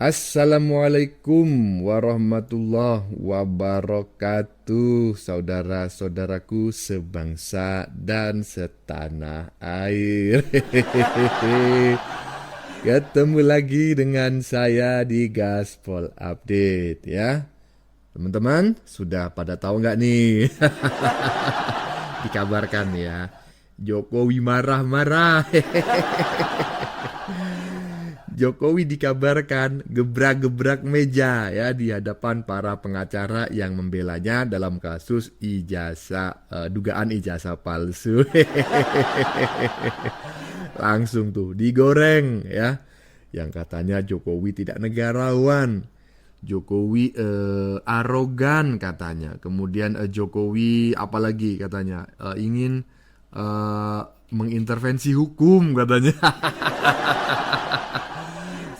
Assalamualaikum warahmatullahi wabarakatuh, saudara-saudaraku sebangsa dan setanah air. Ketemu lagi dengan saya di Gaspol Update ya. Teman-teman, sudah pada tahu nggak nih? Dikabarkan ya, Jokowi marah-marah. Jokowi dikabarkan gebrak-gebrak meja ya di hadapan para pengacara yang membelanya dalam kasus dugaan ijazah palsu. Langsung tuh digoreng ya. Yang katanya Jokowi tidak negarawan. Jokowi arogan katanya. Kemudian Jokowi apalagi katanya ingin mengintervensi hukum katanya.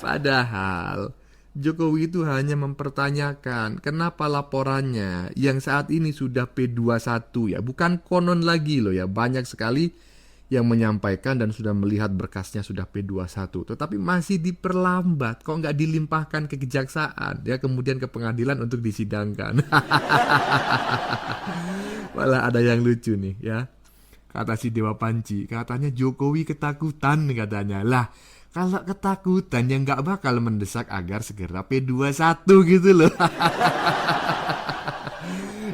Padahal Jokowi itu hanya mempertanyakan kenapa laporannya yang saat ini sudah P21 ya, bukan konon lagi loh ya, banyak sekali yang menyampaikan dan sudah melihat berkasnya sudah P21, tetapi masih diperlambat, kok nggak dilimpahkan ke kejaksaan ya, kemudian ke pengadilan untuk disidangkan. Malah ada yang lucu nih ya, kata si Dewa Panci, katanya Jokowi ketakutan katanya. Lah, kalau ketakutan ya nggak bakal mendesak agar segera P21 gitu loh.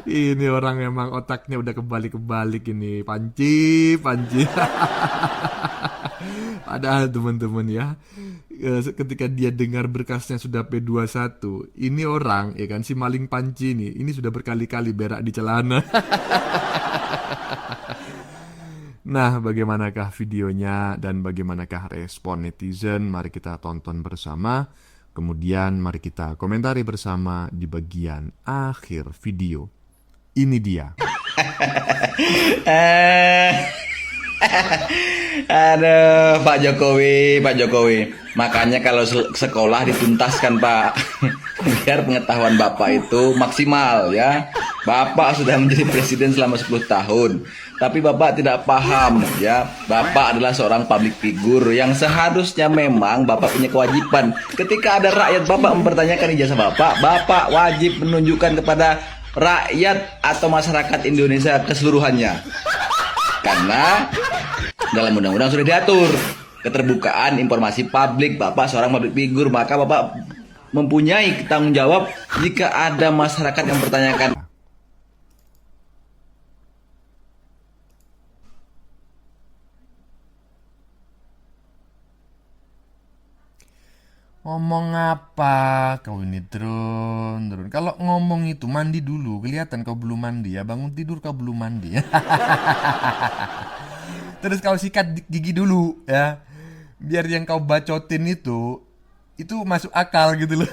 Ini orang emang otaknya udah kebalik-kebalik ini. Panci. Padahal teman-teman ya, ketika dia dengar berkasnya sudah P21, ini orang ya kan, si maling Panci ini sudah berkali-kali berak di celana. Nah, bagaimanakah videonya dan bagaimanakah respon netizen? Mari kita tonton bersama. Kemudian mari kita komentari bersama di bagian akhir video. Ini dia. Aduh, Pak Jokowi. Makanya kalau sekolah dituntaskan, Pak. Biar pengetahuan Bapak itu maksimal ya. Bapak sudah menjadi presiden selama 10 tahun. Tapi Bapak tidak paham ya. Bapak adalah seorang public figure yang seharusnya memang Bapak punya kewajiban. Ketika ada rakyat Bapak mempertanyakan ijazah Bapak, Bapak wajib menunjukkan kepada rakyat atau masyarakat Indonesia keseluruhannya. Karena dalam undang-undang sudah diatur keterbukaan informasi publik. Bapak seorang public figure, maka Bapak mempunyai tanggung jawab jika ada masyarakat yang bertanyakan. Ngomong apa kau ini, Drone? Kalau ngomong itu mandi dulu, kelihatan kau belum mandi ya. Bangun tidur kau belum mandi ya. Terus kau sikat gigi dulu ya, biar yang kau bacotin itu masuk akal gitu loh.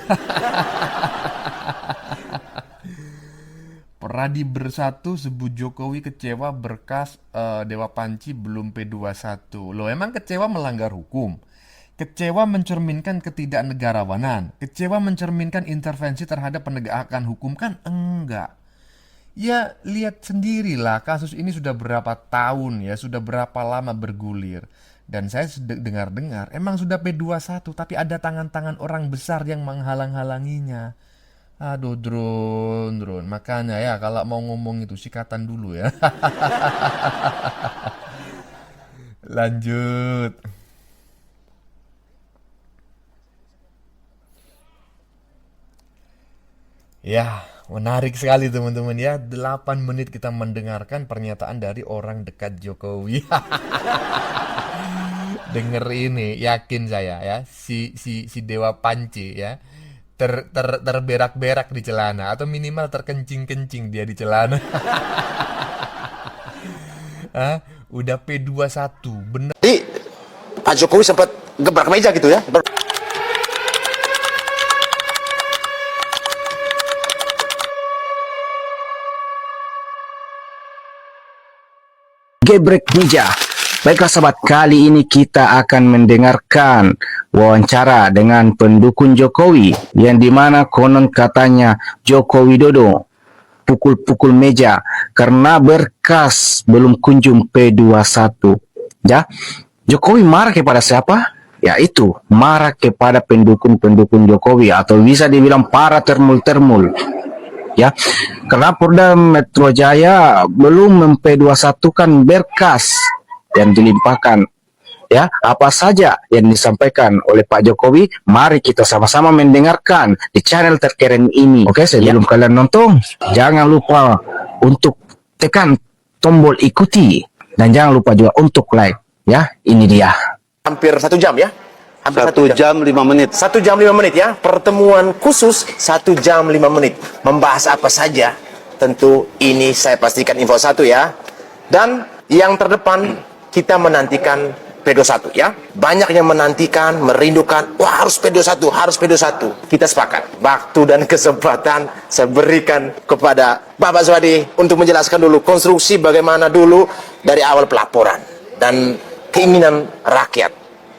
Peradi bersatu sebut Jokowi kecewa berkas Dewa Panci belum P21. Loh, emang kecewa melanggar hukum? Kecewa mencerminkan ketidaknegarawanan. Kecewa mencerminkan intervensi terhadap penegakan hukum kan? Enggak. Ya, lihat sendirilah, kasus ini sudah berapa tahun ya, sudah berapa lama bergulir. Dan saya dengar-dengar emang sudah P21, tapi ada tangan-tangan orang besar yang menghalang-halanginya. Aduh, drone. Makanya ya, kalau mau ngomong itu sikatan dulu ya. Lanjut. Ya, menarik sekali teman-teman ya. 8 menit kita mendengarkan pernyataan dari orang dekat Jokowi. Denger ini, yakin saya ya, si Dewa Panci ya, terberak-berak di celana atau minimal terkencing-kencing dia di celana. Hah? Udah P21, bener. Jadi Pak Jokowi sempat gebrak meja gitu ya. Gebrek meja. Baiklah sahabat, kali ini kita akan mendengarkan wawancara dengan pendukung Jokowi yang dimana konon katanya Joko Widodo pukul-pukul meja karena berkas belum kunjung P21. Ya, Jokowi marah kepada siapa? yaitu marah kepada pendukung-pendukung Jokowi atau bisa dibilang para termul-termul. Ya, karena Polda Metro Jaya belum memp21kan berkas yang dilimpahkan. Ya, apa saja yang disampaikan oleh Pak Jokowi, mari kita sama-sama mendengarkan di channel terkeren ini. Oke, sebelum kalian nonton, jangan lupa untuk tekan tombol ikuti dan jangan lupa juga untuk like. Ya, ini dia. Hampir 1 jam ya. Hampir 1 jam 5 menit. 1 jam 5 menit ya. Pertemuan khusus 1 jam 5 menit. Membahas apa saja? Tentu ini saya pastikan info 1 ya. Dan yang terdepan kita menantikan P21 ya. Banyak yang menantikan, merindukan, wah harus P21, harus P21. Kita sepakat. Waktu dan kesempatan saya berikan kepada Bapak Swadi untuk menjelaskan dulu konstruksi bagaimana dulu dari awal pelaporan dan keinginan rakyat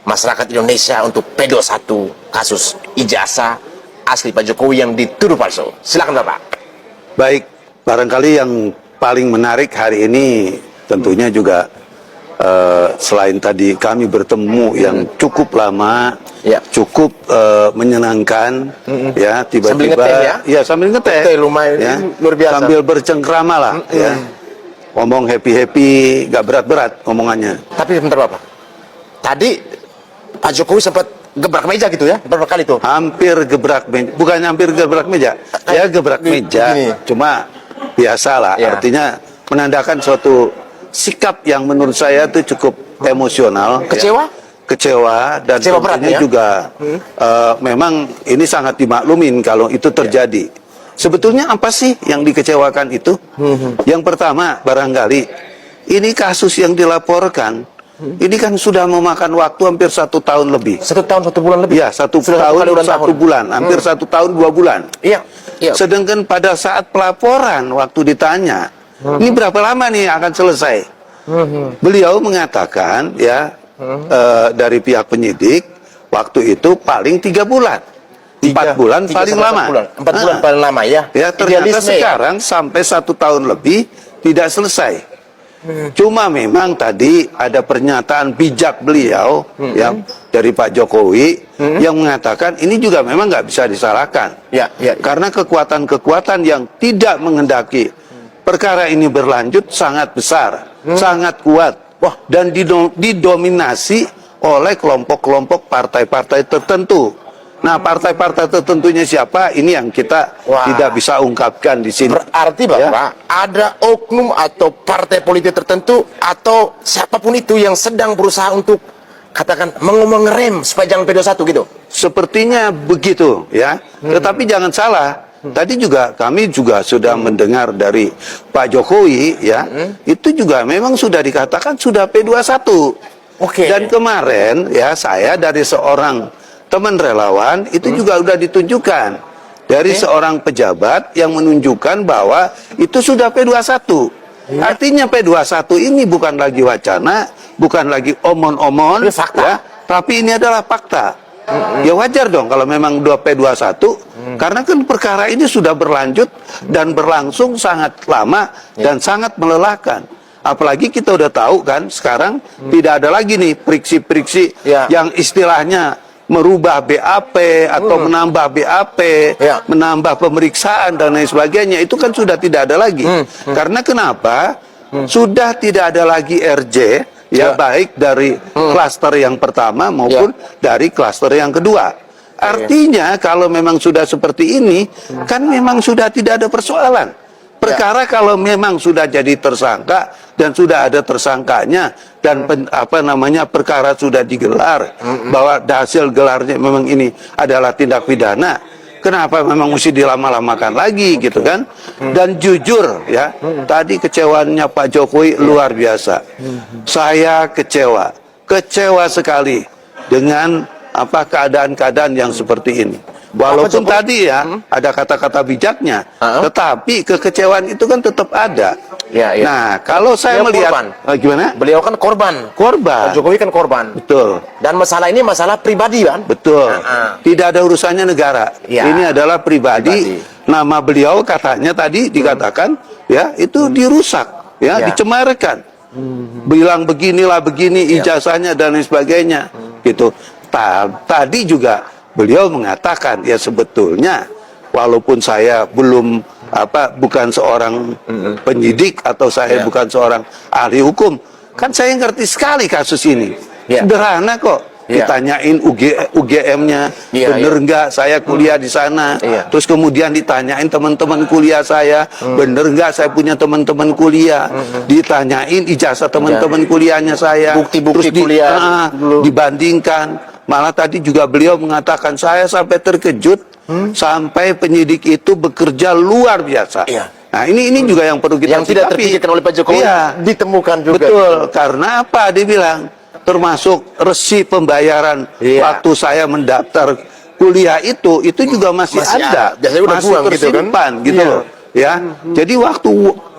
masyarakat Indonesia untuk P21 kasus ijazah asli Pak Jokowi yang dituduh palsu. Silakan Bapak. Baik, barangkali yang paling menarik hari ini tentunya juga selain tadi kami bertemu yang cukup lama, Ya. cukup menyenangkan, ya Sambil tiba-tiba, ngeteh ya? sambil ngeteh, Ngeteh lumayan, ya, luar biasa. sambil bercengkrama lah, ya, ngomong happy, gak berat-berat ngomongannya. Tapi bentar Bapak. Tadi Pak Jokowi sempat gebrak meja gitu ya? Berapa kali tuh? Hampir gebrak meja, bukan hampir gebrak meja, ya gebrak meja, Begini. cuma biasalah, Ya. artinya menandakan suatu sikap yang menurut saya itu cukup emosional. Kecewa? Ya. Kecewa dan Kecewa berat, tentunya ya? juga memang ini sangat dimaklumin kalau itu terjadi. Sebetulnya apa sih yang dikecewakan itu? Yang pertama barangkali ini kasus yang dilaporkan ini kan sudah memakan waktu hampir 1 tahun lebih. 1 tahun 1 bulan lebih? Iya, 1 Sudah tahun kali ulang 1 tahun. bulan, hampir 1 tahun 2 bulan. Iya. Iya. Sedangkan pada saat pelaporan waktu ditanya, ini berapa lama nih akan selesai? Beliau mengatakan ya dari pihak penyidik waktu itu paling 3 bulan, 4 bulan 3 paling sampai lama. 4 bulan paling lama ya. Ya ternyata Idealisme ya? sekarang sampai 1 tahun lebih tidak selesai. Cuma memang tadi ada pernyataan bijak beliau ya dari Pak Jokowi yang mengatakan ini juga memang nggak bisa disalahkan. Ya, ya, ya. Karena kekuatan-kekuatan yang tidak menghendaki perkara ini berlanjut sangat besar, sangat kuat. Wah. Dan didominasi oleh kelompok-kelompok partai-partai tertentu. Nah, partai-partai tertentunya siapa? Ini yang kita Wah. tidak bisa ungkapkan di sini. Berarti Bapak ada oknum atau partai politik tertentu atau siapapun itu yang sedang berusaha untuk katakan mengerem supaya jangan P21 gitu. Sepertinya begitu ya. Tetapi jangan salah. Tadi juga kami juga sudah mendengar dari Pak Jokowi ya. Itu juga memang sudah dikatakan sudah P21. Oke. Dan kemarin ya saya dari seorang teman relawan itu juga sudah ditunjukkan dari seorang pejabat yang menunjukkan bahwa itu sudah P21. Artinya P21 ini bukan lagi wacana, bukan lagi omon-omon, Ini fakta. ya, tapi ini adalah fakta. Ya wajar dong kalau memang dua P21, karena kan perkara ini sudah berlanjut dan berlangsung sangat lama dan sangat melelahkan. Apalagi kita udah tahu kan sekarang tidak ada lagi nih friksi-friksi Ya. yang istilahnya merubah BAP atau menambah BAP, Ya. menambah pemeriksaan dan lain sebagainya. Itu kan sudah tidak ada lagi. Karena kenapa? Sudah tidak ada lagi RJ, ya baik dari klaster yang pertama maupun dari klaster yang kedua. Artinya kalau memang sudah seperti ini, kan memang sudah tidak ada persoalan. Perkara kalau memang sudah jadi tersangka dan sudah ada tersangkanya dan perkara sudah digelar bahwa hasil gelarnya memang ini adalah tindak pidana, kenapa memang mesti dilama-lamakan lagi gitu kan? Dan jujur ya, tadi kecewaannya Pak Jokowi luar biasa. Saya kecewa sekali dengan keadaan-keadaan yang seperti ini. Walaupun tadi ya ada kata-kata bijaknya, tetapi kekecewaan itu kan tetap ada. Ya, ya. Nah, kalau saya Beliau melihat korban. Gimana? Beliau kan korban. Korban. Pak Jokowi kan korban. Betul. Dan masalah ini masalah pribadi kan? Betul. Nah, Tidak ada urusannya negara. Ya. Ini adalah pribadi. Nama beliau katanya tadi dikatakan ya itu dirusak, ya, Ya. dicemarkan. Bilang beginilah begini ijazahnya dan lain sebagainya. Gitu. tadi juga beliau mengatakan ya sebetulnya walaupun saya bukan seorang penyidik atau saya bukan seorang ahli hukum, kan saya ngerti sekali kasus ini. Sederhana kok. Ditanyain UGM-nya bener nggak saya kuliah di sana, terus kemudian ditanyain teman-teman kuliah saya, bener nggak saya punya teman-teman kuliah, ditanyain ijazah teman-teman kuliahnya saya, Bukti-bukti terus kuliah dibandingkan. Malah tadi juga beliau mengatakan saya sampai terkejut sampai penyidik itu bekerja luar biasa. Nah ini juga yang perlu kita yang tidak terpikirkan oleh Pak Jokowi ditemukan juga. Betul, karena apa? Dia bilang termasuk resi pembayaran waktu saya mendaftar kuliah itu juga masih ada. Biasanya udah masih buang gitu kan? tersimpan gitu loh. Ya. Jadi waktu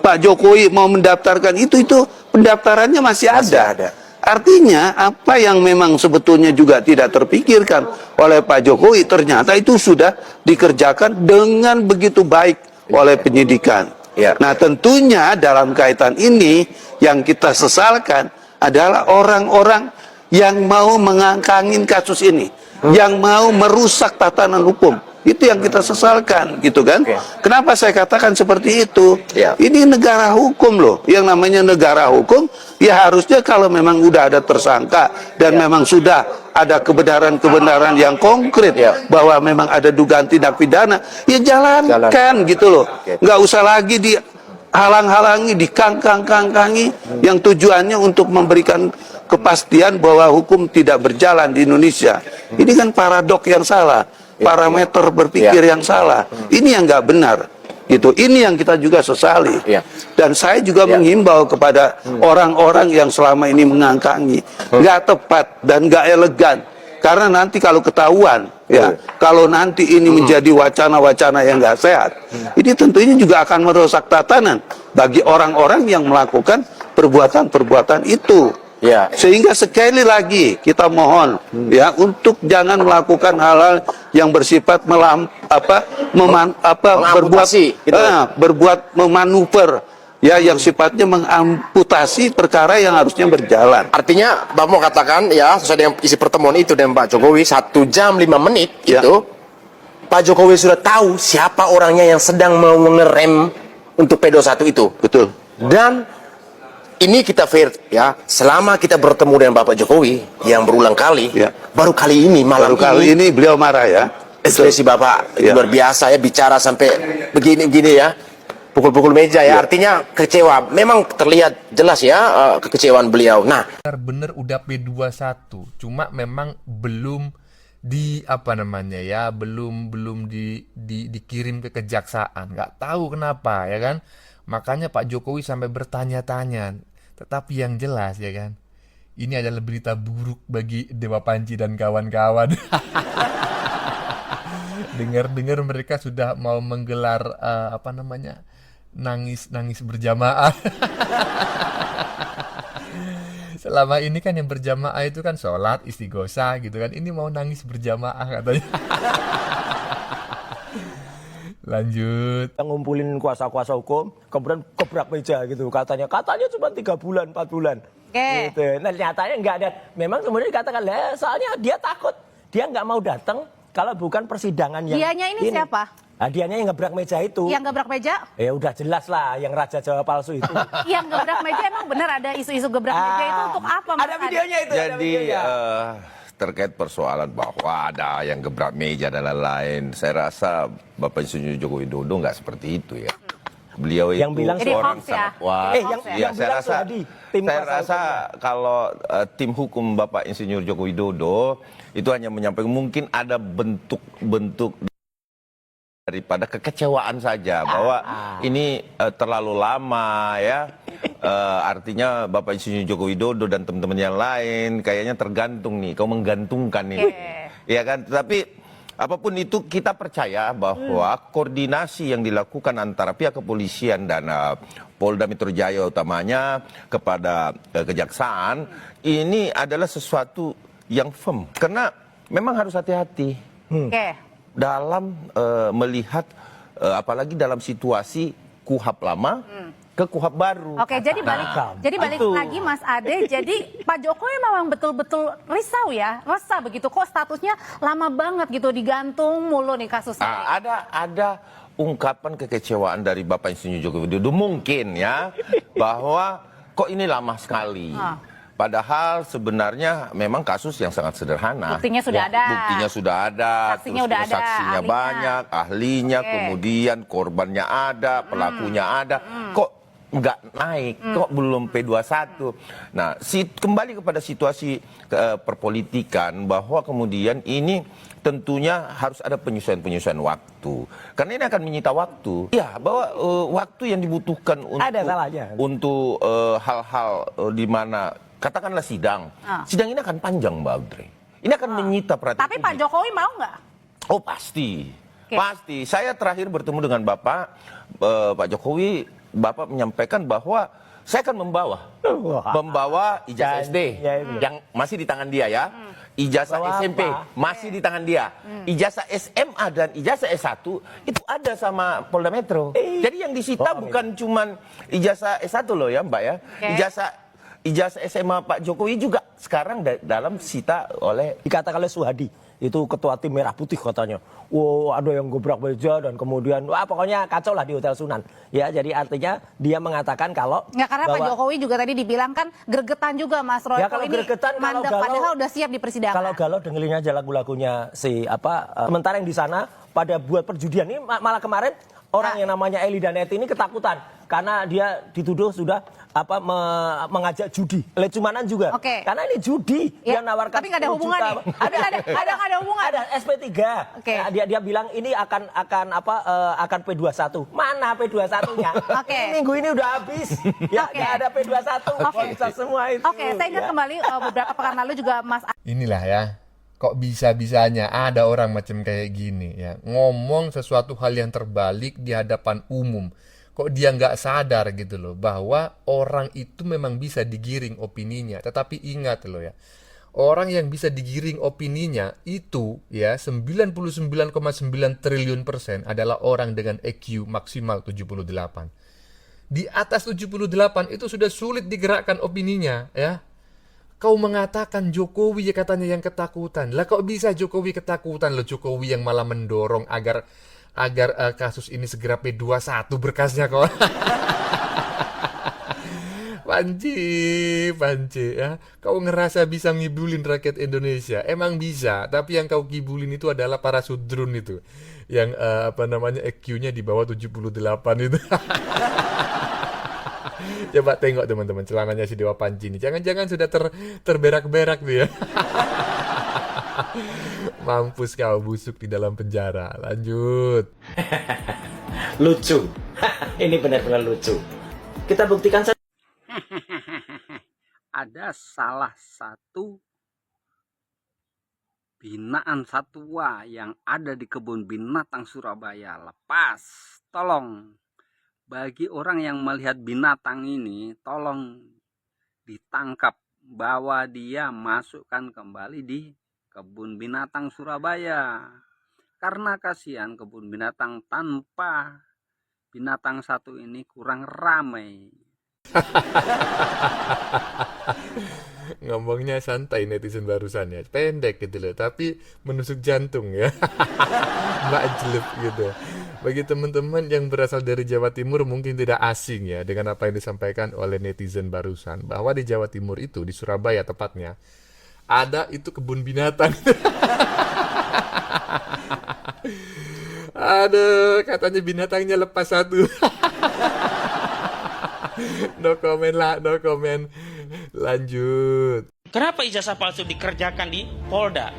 Pak Jokowi mau mendaftarkan itu pendaftarannya masih ada. Artinya apa yang memang sebetulnya juga tidak terpikirkan oleh Pak Jokowi ternyata itu sudah dikerjakan dengan begitu baik oleh penyidikan. Nah tentunya dalam kaitan ini yang kita sesalkan adalah orang-orang yang mau mengangkangin kasus ini, yang mau merusak tatanan hukum. Itu yang kita sesalkan, gitu kan? Kenapa saya katakan seperti itu? Ini negara hukum loh. Yang namanya negara hukum, ya harusnya kalau memang udah ada tersangka dan memang sudah ada kebenaran-kebenaran yang konkret bahwa memang ada dugaan tindak pidana, ya jalankan gitu loh. Nggak usah lagi dihalang-halangi, dikangkang-kangkangi yang tujuannya untuk memberikan kepastian bahwa hukum tidak berjalan di Indonesia. Ini kan paradok yang salah, parameter berpikir yang salah. Ini yang nggak benar. Gitu. Ini yang kita juga sesali. Dan saya juga menghimbau kepada orang-orang yang selama ini mengangkangi, nggak tepat dan nggak elegan. Karena nanti kalau ketahuan, kalau nanti ini menjadi wacana-wacana yang nggak sehat, ini tentunya juga akan merusak tatanan bagi orang-orang yang melakukan perbuatan-perbuatan itu. Sehingga sekali lagi kita mohon untuk jangan melakukan hal-hal yang bersifat berbuat memanuver yang sifatnya mengamputasi perkara yang harusnya berjalan. Artinya Bapak mau katakan sesuai dengan isi pertemuan itu dengan Pak Jokowi 1 jam 5 menit itu Pak Jokowi sudah tahu siapa orangnya yang sedang mau ngerem untuk P21 itu. Betul. Dan ini kita fair selama kita bertemu dengan Bapak Jokowi yang berulang kali, baru kali ini malam ini beliau marah ekspresi Bapak luar biasa bicara sampai begini-begini pukul-pukul meja artinya kecewa. Memang terlihat jelas kekecewaan beliau. Nah, benar-benar udah P21, cuma memang belum belum dikirim ke kejaksaan. Nggak tahu kenapa kan. Makanya Pak Jokowi sampai bertanya-tanya. Tetapi yang jelas ini adalah berita buruk bagi Dewa Panci dan kawan-kawan. Dengar-dengar mereka sudah mau menggelar nangis berjamaah. Selama ini kan yang berjamaah itu kan sholat, istighosah gitu kan. Ini mau nangis berjamaah katanya. Lanjut. Ngumpulin kuasa-kuasa hukum, kemudian gebrak meja gitu. Katanya cuma 3 bulan, 4 bulan. Gitu. Nah nyatanya nggak ada. Memang kemudian dikatakan, soalnya dia takut. Dia nggak mau datang kalau bukan persidangan yang Dianya ini siapa? Nah, dianya yang gebrak meja itu. Yang gebrak meja? Ya udah jelas lah, yang Raja Jawa palsu itu. Yang gebrak meja emang benar ada isu-isu gebrak meja itu untuk apa? Ada videonya itu. Jadi terkait persoalan bahwa ada yang gebrak meja dan lain-lain, saya rasa Bapak Insinyur Joko Widodo nggak seperti itu ya. Beliau yang itu bilang seorang hoax sangat ya? wah. Yang Saya rasa kalau tim hukum Bapak Insinyur Joko Widodo itu hanya menyampaikan mungkin ada bentuk-bentuk daripada kekecewaan saja bahwa ini terlalu lama artinya Bapak Insinyur Joko Widodo dan teman-teman yang lain kayaknya tergantung nih, kau menggantungkan nih, ya kan? Tapi apapun itu kita percaya bahwa koordinasi yang dilakukan antara pihak kepolisian dan Polda Metro Jaya utamanya kepada kejaksaan ini adalah sesuatu yang firm karena memang harus hati-hati. Dalam melihat apalagi dalam situasi KUHAP lama ke KUHP baru. Oke, jadi balik Itu. lagi Mas Ade. Jadi Pak Jokowi memang betul-betul risau ya, resah begitu. Kok statusnya lama banget gitu, digantung mulu nih kasusnya. Ada ungkapan kekecewaan dari Bapak Insinyur Joko Widodo mungkin ya bahwa kok ini lama sekali. Padahal sebenarnya memang kasus yang sangat sederhana. Buktinya sudah ada. Buktinya sudah ada. Saksinya udah ada, Saksinya ahlinya. banyak, ahlinya, kemudian korbannya ada, pelakunya ada. Kok nggak naik? Kok belum P21? Nah, kembali kepada situasi perpolitikan bahwa kemudian ini tentunya harus ada penyesuaian waktu. Karena ini akan menyita waktu. Ya, bahwa waktu yang dibutuhkan untuk hal-hal di mana katakanlah sidang. Sidang ini akan panjang, Mbak Audrey. Ini akan menyita perhatian Tapi Pak Jokowi mau nggak? Oh, pasti. Oke. Pasti. Saya terakhir bertemu dengan Bapak, Pak Jokowi, Bapak menyampaikan bahwa saya akan membawa ijazah SD yang masih di tangan dia ya. Ijazah SMP masih di tangan dia. Ijazah SMA dan ijazah S1 itu ada sama Polda Metro. Jadi yang disita bukan cuman ijazah S1 loh ya, Mbak ya. Ijazah SMA Pak Jokowi juga sekarang dalam sita oleh Dikatakan oleh Suhadi, itu ketua tim Merah Putih katanya. Wow, ada yang gebrak meja dan kemudian wah pokoknya kacau lah di Hotel Sunan. Ya, jadi artinya dia mengatakan kalau Nggak, karena Pak Jokowi juga tadi dibilang kan gregetan juga Mas Roy. Ya, kalau ini gregetan, kalau mandek, galau- padahal udah siap di persidangan. kalau galau dengerin aja lagu-lagunya sementara yang di sana pada buat perjudian ini malah kemarin orang yang namanya Eli Daneti ini ketakutan karena dia dituduh sudah mengajak judi. Lecumanan juga. Oke. Karena ini judi Ya, dia nawarkan tapi nggak ada 10 hubungan juta. nih. Ada hubungan. Ada SP3. Oke. Ya, dia bilang ini akan P21. Mana P21-nya? Oke. Minggu ini udah habis. Ya, Oke. nggak ada P21. Oke. Bisa semua itu. Oke, saya ingat kembali beberapa pekan lalu juga Mas Inilah ya, kok bisa-bisanya ada orang macam kayak gini ya, ngomong sesuatu hal yang terbalik di hadapan umum. Kok dia nggak sadar gitu loh, bahwa orang itu memang bisa digiring opininya. Tetapi ingat loh ya, orang yang bisa digiring opininya itu ya 99,9 triliun % adalah orang dengan EQ maksimal 78. Di atas 78 itu sudah sulit digerakkan opininya ya. Kau mengatakan Jokowi ya katanya yang ketakutan. Lah kok bisa Jokowi ketakutan? Loh Jokowi yang malah mendorong agar kasus ini segera P21 berkasnya kok. Panci ya. Kau ngerasa bisa ngibulin rakyat Indonesia? Emang bisa, tapi yang kau kibulin itu adalah para sudrun itu. Yang EQ-nya di bawah 78 itu. Coba tengok teman-teman celananya si Dewa Panci ini. Jangan-jangan sudah terberak-berak dia. Mampus kau busuk di dalam penjara. Lanjut. Lucu. Ini benar-benar lucu. Kita buktikan saja. Ada salah satu binaan satwa yang ada di kebun binatang Surabaya lepas. Tolong, bagi orang yang melihat binatang ini, tolong ditangkap, bawa dia masukkan kembali di kebun binatang Surabaya. Karena kasihan kebun binatang tanpa binatang satu ini kurang ramai. Ngomongnya santai netizen barusan ya, pendek gitu loh, tapi menusuk jantung ya. Mbak jelek gitu. Bagi teman-teman yang berasal dari Jawa Timur mungkin tidak asing ya dengan apa yang disampaikan oleh netizen barusan, bahwa di Jawa Timur itu, di Surabaya tepatnya, ada itu kebun binatang. Aduh, katanya binatangnya lepas satu. No comment lah, no comment. Lanjut. Kenapa ijazah palsu dikerjakan di Polda?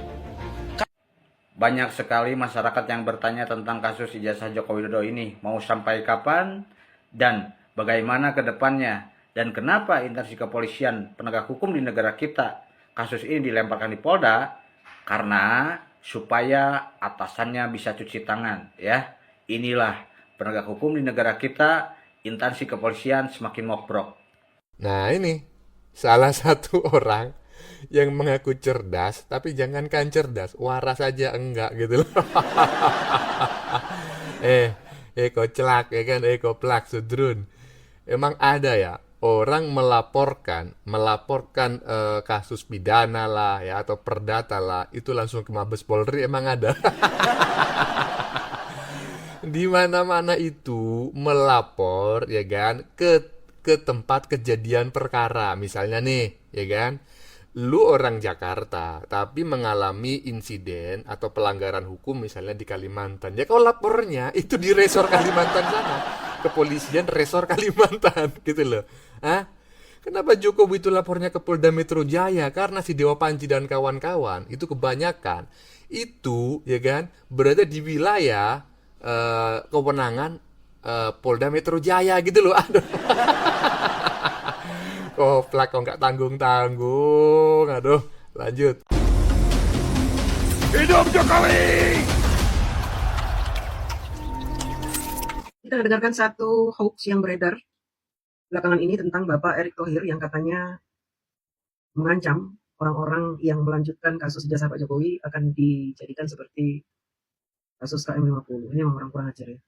Banyak sekali masyarakat yang bertanya tentang kasus ijazah Joko Widodo ini. Mau sampai kapan dan bagaimana ke depannya. Dan kenapa instansi kepolisian penegak hukum di negara kita kasus ini dilemparkan di Polda? Karena supaya atasannya bisa cuci tangan ya. Inilah penegak hukum di negara kita, instansi kepolisian semakin mokrok. Nah ini salah satu orang yang mengaku cerdas, tapi jangankan cerdas, waras aja enggak gitu loh. Kocelak ya kan, koplak sudrun. Emang ada ya orang melaporkan kasus pidana lah ya atau perdata lah itu langsung ke Mabes Polri, emang ada. Di mana-mana itu melapor ya kan ke tempat kejadian perkara. Misalnya nih, ya kan? Lu orang Jakarta tapi mengalami insiden atau pelanggaran hukum misalnya di Kalimantan. Ya kau lapornya itu di resor Kalimantan sana. Kepolisian resor Kalimantan gitu loh. Hah? Kenapa Jokowi itu lapornya ke Polda Metro Jaya? Karena si Dewa Panji dan kawan-kawan itu kebanyakan itu ya kan berada di wilayah kewenangan Polda Metro Jaya gitu loh. Aduh. Koplak kok nggak tanggung-tanggung. Aduh, lanjut. Hidup Jokowi! Kita dengarkan satu hoax yang beredar belakangan ini tentang Bapak Erick Thohir yang katanya mengancam orang-orang yang melanjutkan kasus ijazah Pak Jokowi akan dijadikan seperti kasus KM50. Ini memang orang kurang ajar ya.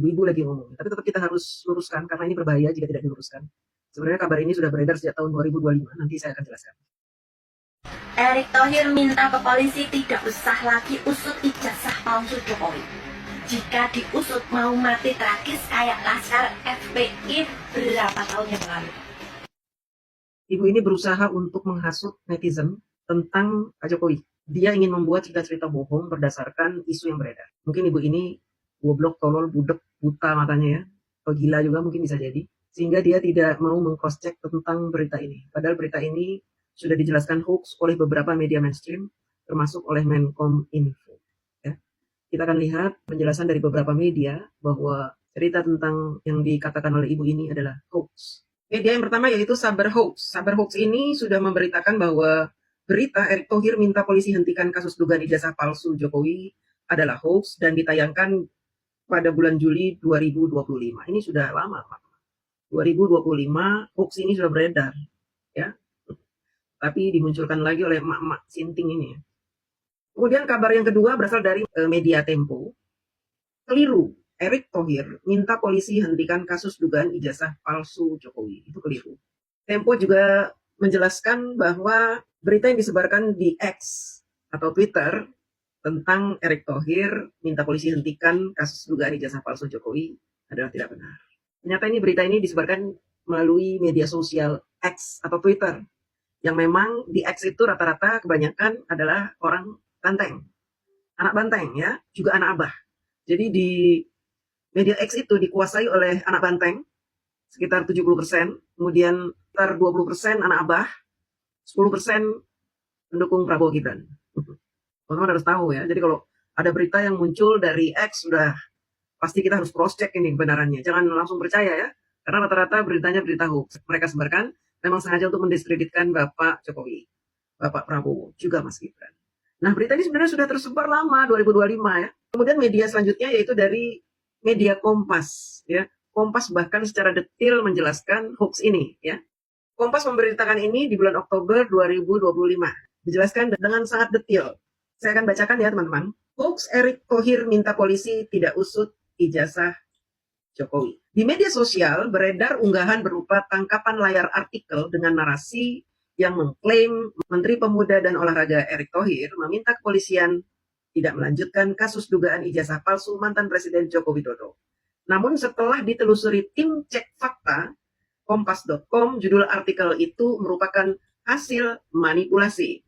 Ibu-ibu lagi ngomong. Tapi tetap kita harus luruskan karena ini berbahaya jika tidak diluruskan. Sebenarnya kabar ini sudah beredar sejak tahun 2025. Nanti saya akan jelaskan. Erick Thohir minta ke polisi tidak usah lagi usut ijazah palsu Jokowi. Jika diusut mau mati tragis kayak Laskar FPI berapa tahun yang lalu. Ibu ini berusaha untuk menghasut netizen tentang Pak Jokowi. Dia ingin membuat cerita-cerita bohong berdasarkan isu yang beredar. Mungkin ibu ini goblok, tolol, budek, buta matanya ya. Atau gila juga mungkin bisa jadi. Sehingga dia tidak mau meng-cross-check tentang berita ini. Padahal berita ini sudah dijelaskan hoax oleh beberapa media mainstream, termasuk oleh Menkom Info. Ya. Kita akan lihat penjelasan dari beberapa media bahwa cerita tentang yang dikatakan oleh ibu ini adalah hoax. Media yang pertama yaitu Sabar Hoax. Sabar Hoax ini sudah memberitakan bahwa berita Erick Thohir minta polisi hentikan kasus dugaan ijazah palsu Jokowi adalah hoax dan ditayangkan pada bulan Juli 2025. Ini sudah lama, Pak. 2025 hoax ini sudah beredar, ya. Tapi dimunculkan lagi oleh emak-emak sinting ini. Kemudian kabar yang kedua berasal dari media Tempo. Keliru. Erick Thohir minta polisi hentikan kasus dugaan ijazah palsu Jokowi. Itu keliru. Tempo juga menjelaskan bahwa berita yang disebarkan di X atau Twitter tentang Erick Thohir minta polisi hentikan kasus dugaan ijazah palsu Jokowi adalah tidak benar. Ternyata berita ini disebarkan melalui media sosial X atau Twitter. Yang memang di X itu rata-rata kebanyakan adalah orang Banteng. Anak Banteng ya, juga anak Abah. Jadi di media X itu dikuasai oleh anak Banteng, sekitar 70%. Kemudian sekitar 20% anak Abah, 10% pendukung Prabowo Gibran. Teman-teman harus tahu ya, jadi kalau ada berita yang muncul dari X, sudah pasti kita harus cross-check ini kebenarannya. Jangan langsung percaya ya, karena rata-rata beritanya berita hoax. Mereka sebarkan memang sengaja untuk mendiskreditkan Bapak Jokowi, Bapak Prabowo, juga Mas Gibran. Nah, berita ini sebenarnya sudah tersebar lama, 2025 ya. Kemudian media selanjutnya yaitu dari media Kompas ya. Kompas bahkan secara detail menjelaskan hoax ini ya. Kompas memberitakan ini di bulan Oktober 2025. Dijelaskan dengan sangat detail. Saya akan bacakan ya teman-teman. Hoax Erick Thohir minta polisi tidak usut ijazah Jokowi. Di media sosial beredar unggahan berupa tangkapan layar artikel dengan narasi yang mengklaim Menteri Pemuda dan Olahraga Erick Thohir meminta kepolisian tidak melanjutkan kasus dugaan ijazah palsu mantan Presiden Joko Widodo. Namun setelah ditelusuri tim cek fakta, Kompas.com, judul artikel itu merupakan hasil manipulasi.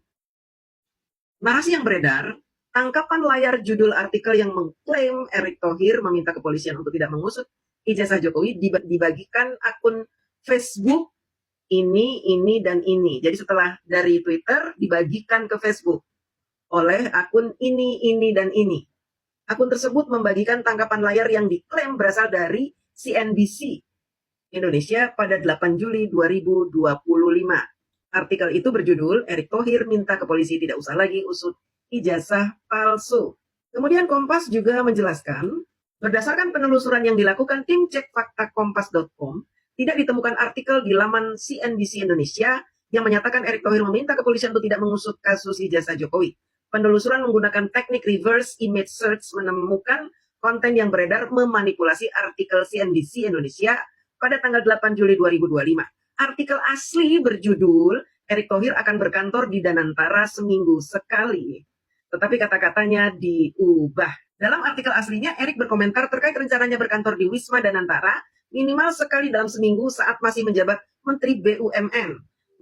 Narasi yang beredar, tangkapan layar judul artikel yang mengklaim Erick Thohir meminta kepolisian untuk tidak mengusut ijazah Jokowi dibagikan akun Facebook ini, dan ini. Jadi setelah dari Twitter dibagikan ke Facebook oleh akun ini, dan ini. Akun tersebut membagikan tangkapan layar yang diklaim berasal dari CNBC Indonesia pada 8 Juli 2025. Artikel itu berjudul, Erick Thohir minta ke polisi tidak usah lagi usut ijazah palsu. Kemudian Kompas juga menjelaskan, berdasarkan penelusuran yang dilakukan tim cek fakta Kompas.com, tidak ditemukan artikel di laman CNBC Indonesia yang menyatakan Erick Thohir meminta kepolisian untuk tidak mengusut kasus ijazah Jokowi. Penelusuran menggunakan teknik reverse image search menemukan konten yang beredar memanipulasi artikel CNBC Indonesia pada tanggal 8 Juli 2025. Artikel asli berjudul Erick Thohir akan berkantor di Danantara seminggu sekali. Tetapi kata-katanya diubah. Dalam artikel aslinya, Erick berkomentar terkait rencananya berkantor di Wisma Danantara minimal sekali dalam seminggu saat masih menjabat Menteri BUMN.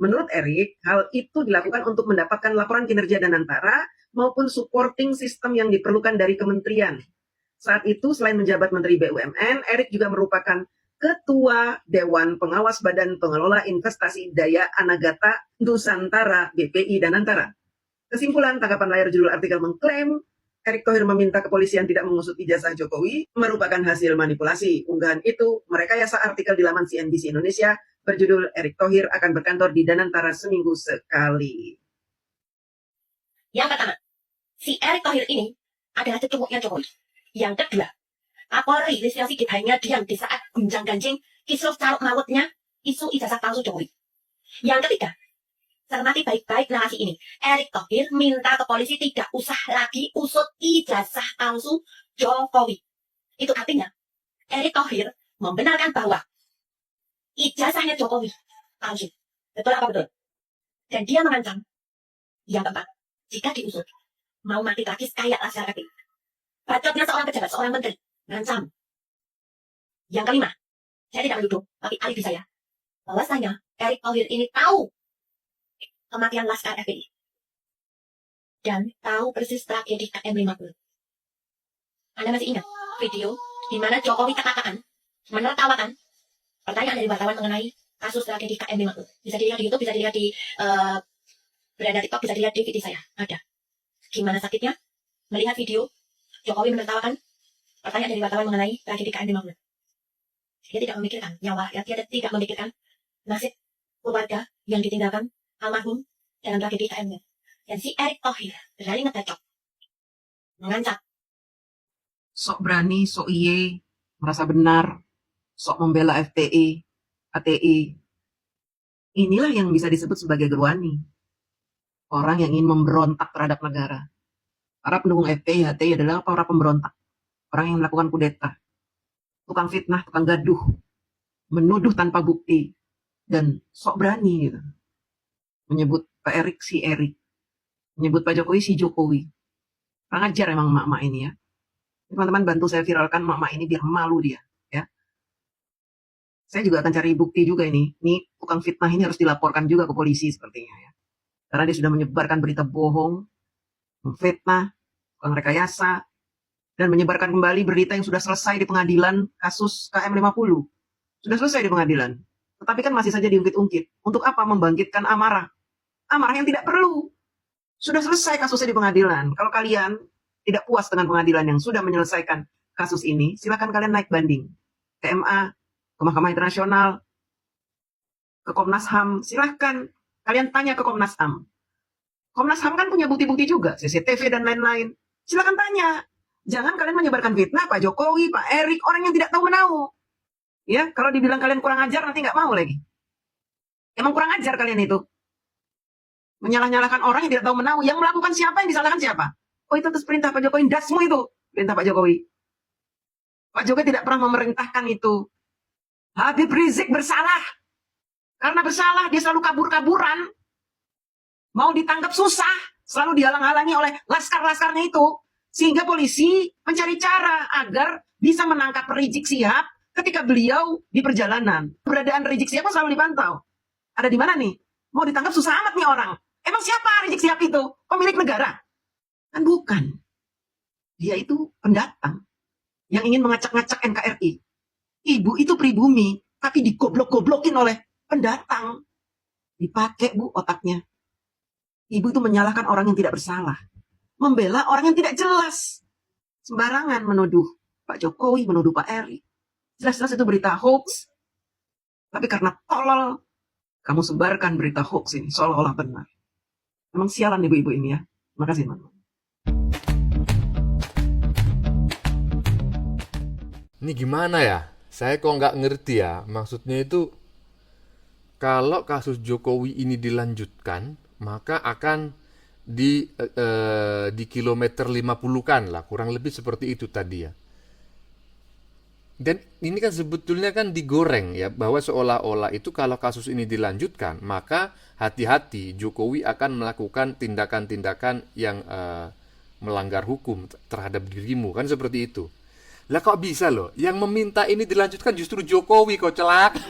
Menurut Erick, hal itu dilakukan untuk mendapatkan laporan kinerja Danantara maupun supporting system yang diperlukan dari kementerian. Saat itu, selain menjabat Menteri BUMN, Erick juga merupakan Ketua Dewan Pengawas Badan Pengelola Investasi Daya Anagata Nusantara BPI Danantara. Kesimpulan tanggapan layar judul artikel mengklaim Erick Thohir meminta kepolisian tidak mengusut ijazah Jokowi merupakan hasil manipulasi. Unggahan itu merekayasa artikel di laman CNBC Indonesia berjudul Erick Thohir akan berkantor di Danantara seminggu sekali. Yang pertama, si Erick Thohir ini adalah cecunguknya Jokowi. Yang kedua, Kapolri Listio Sigit hanya diam di saat gunjang-ganjing kisruh caruk mautnya isu ijazah palsu Jokowi. Yang ketiga, cermati baik-baik narasi ini. Erick Thohir minta ke polisi tidak usah lagi usut ijazah palsu Jokowi. Itu artinya, Erick Thohir membenarkan bahwa ijazahnya Jokowi palsu. Betul apa betul? Dan dia mengancam, yang keempat, jika diusut, mau mati tragis kayak Laskar FPI. Bacotnya seorang pejabat, seorang menteri, mengancam. Yang kelima, saya tidak menuduh, tapi alibi saya, bahwasanya Erick Thohir ini tahu kematian Laskar FPI. Dan tahu persis tragedi KM50. Anda masih ingat video di mana Jokowi katakan menertawakan pertanyaan dari wartawan mengenai kasus tragedi KM50. Bisa dilihat di YouTube, bisa dilihat di beranda TikTok, bisa dilihat di video saya. Ada. Gimana sakitnya melihat video Jokowi menertawakan pertanyaan dari wartawan mengenai tragedi KM50. Dia tidak memikirkan nyawa, dia tidak memikirkan nasib keluarga yang ditinggalkan almarhum dalam tragedi KM-nya. Dan si Erick Thohir berani ngebacok, mengancam. Sok berani, sok iye, merasa benar, sok membela FPI, ATI. Inilah yang bisa disebut sebagai gerwani. Orang yang ingin memberontak terhadap negara. Para pendukung FPI, HTI adalah para pemberontak. Orang yang melakukan kudeta. Tukang fitnah, tukang gaduh. Menuduh tanpa bukti. Dan sok berani gitu. Menyebut Pak Erick si Erick. Menyebut Pak Jokowi si Jokowi. Kurang ajar emang emak-emak ini ya. Teman-teman bantu saya viralkan emak-emak ini biar malu dia. Ya. Saya juga akan cari bukti juga ini. Ini tukang fitnah ini harus dilaporkan juga ke polisi sepertinya ya. Karena dia sudah menyebarkan berita bohong, memfitnah, tukang rekayasa, dan menyebarkan kembali berita yang sudah selesai di pengadilan kasus KM50. Sudah selesai di pengadilan. Tetapi kan masih saja diungkit-ungkit. Untuk apa? Membangkitkan amarah. Amarah yang tidak perlu. Sudah selesai kasusnya di pengadilan. Kalau kalian tidak puas dengan pengadilan yang sudah menyelesaikan kasus ini, silakan kalian naik banding. Ke MA, ke Mahkamah Internasional, ke Komnas HAM, silahkan kalian tanya ke Komnas HAM. Komnas HAM kan punya bukti-bukti juga, CCTV dan lain-lain. Silahkan tanya. Jangan kalian menyebarkan fitnah Pak Jokowi, Pak Erick, orang yang tidak tahu menahu. Ya, kalau dibilang kalian kurang ajar nanti nggak mau lagi. Emang kurang ajar kalian itu. Menyalah-nyalahkan orang yang tidak tahu menahu. Yang melakukan siapa, yang disalahkan siapa? Oh itu atas perintah Pak Jokowi, dasmu itu. Perintah Pak Jokowi. Pak Jokowi tidak pernah memerintahkan itu. Habib Rizik bersalah. Karena bersalah, dia selalu kabur-kaburan. Mau ditangkap susah. Selalu dihalang-halangi oleh laskar-laskarnya itu. Sehingga polisi mencari cara agar bisa menangkap Rizik Sihab ketika beliau di perjalanan. Keberadaan Rizik Sihab selalu dipantau. Ada di mana nih? Mau ditangkap susah amat nih orang. Emang siapa Rizik Sihab itu? Pemilik negara? Kan bukan. Dia itu pendatang yang ingin mengacak-ngacak NKRI. Ibu itu pribumi, tapi digoblok-goblokin oleh pendatang. Dipakai bu otaknya. Ibu itu menyalahkan orang yang tidak bersalah. Membela orang yang tidak jelas. Sembarangan menuduh Pak Jokowi, menuduh Pak Erick. Jelas-jelas itu berita hoax. Tapi karena tolol, kamu sebarkan berita hoax ini, seolah-olah benar. Memang sialan ibu-ibu ini ya. Terima kasih teman-teman. Ini gimana ya? Saya kok nggak ngerti ya. Maksudnya itu, kalau kasus Jokowi ini dilanjutkan, maka akan di kilometer 50-kan lah. Kurang lebih seperti itu tadi ya. Dan ini kan sebetulnya kan digoreng ya, bahwa seolah-olah itu kalau kasus ini dilanjutkan, maka hati-hati Jokowi akan melakukan tindakan-tindakan yang melanggar hukum terhadap dirimu, kan seperti itu. Lah kok bisa loh, yang meminta ini dilanjutkan justru Jokowi kok, celaka.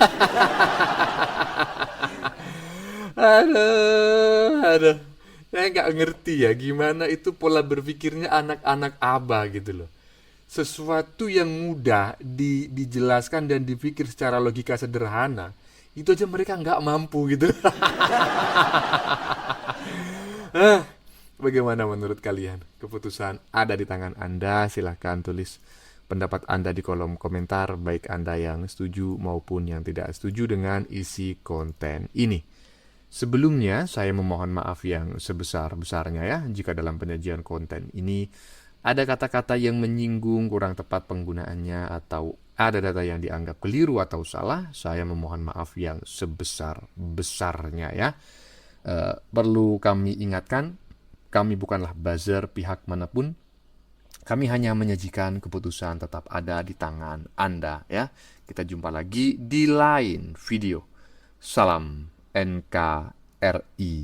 Aduh. Saya nggak ngerti ya gimana itu pola berpikirnya anak-anak abah gitu loh. Sesuatu yang mudah dijelaskan dan dipikir secara logika sederhana, itu aja mereka nggak mampu gitu. Bagaimana menurut kalian? Keputusan ada di tangan Anda. Silahkan tulis pendapat Anda di kolom komentar, baik Anda yang setuju maupun yang tidak setuju dengan isi konten ini. Sebelumnya, saya memohon maaf yang sebesar-besarnya ya, jika dalam penyajian konten ini ada kata-kata yang menyinggung, kurang tepat penggunaannya, atau ada data yang dianggap keliru atau salah, saya memohon maaf yang sebesar-besarnya ya. Perlu kami ingatkan, kami bukanlah buzzer pihak manapun. Kami hanya menyajikan keputusan tetap ada di tangan Anda ya. Kita jumpa lagi di lain video. Salam NKRI.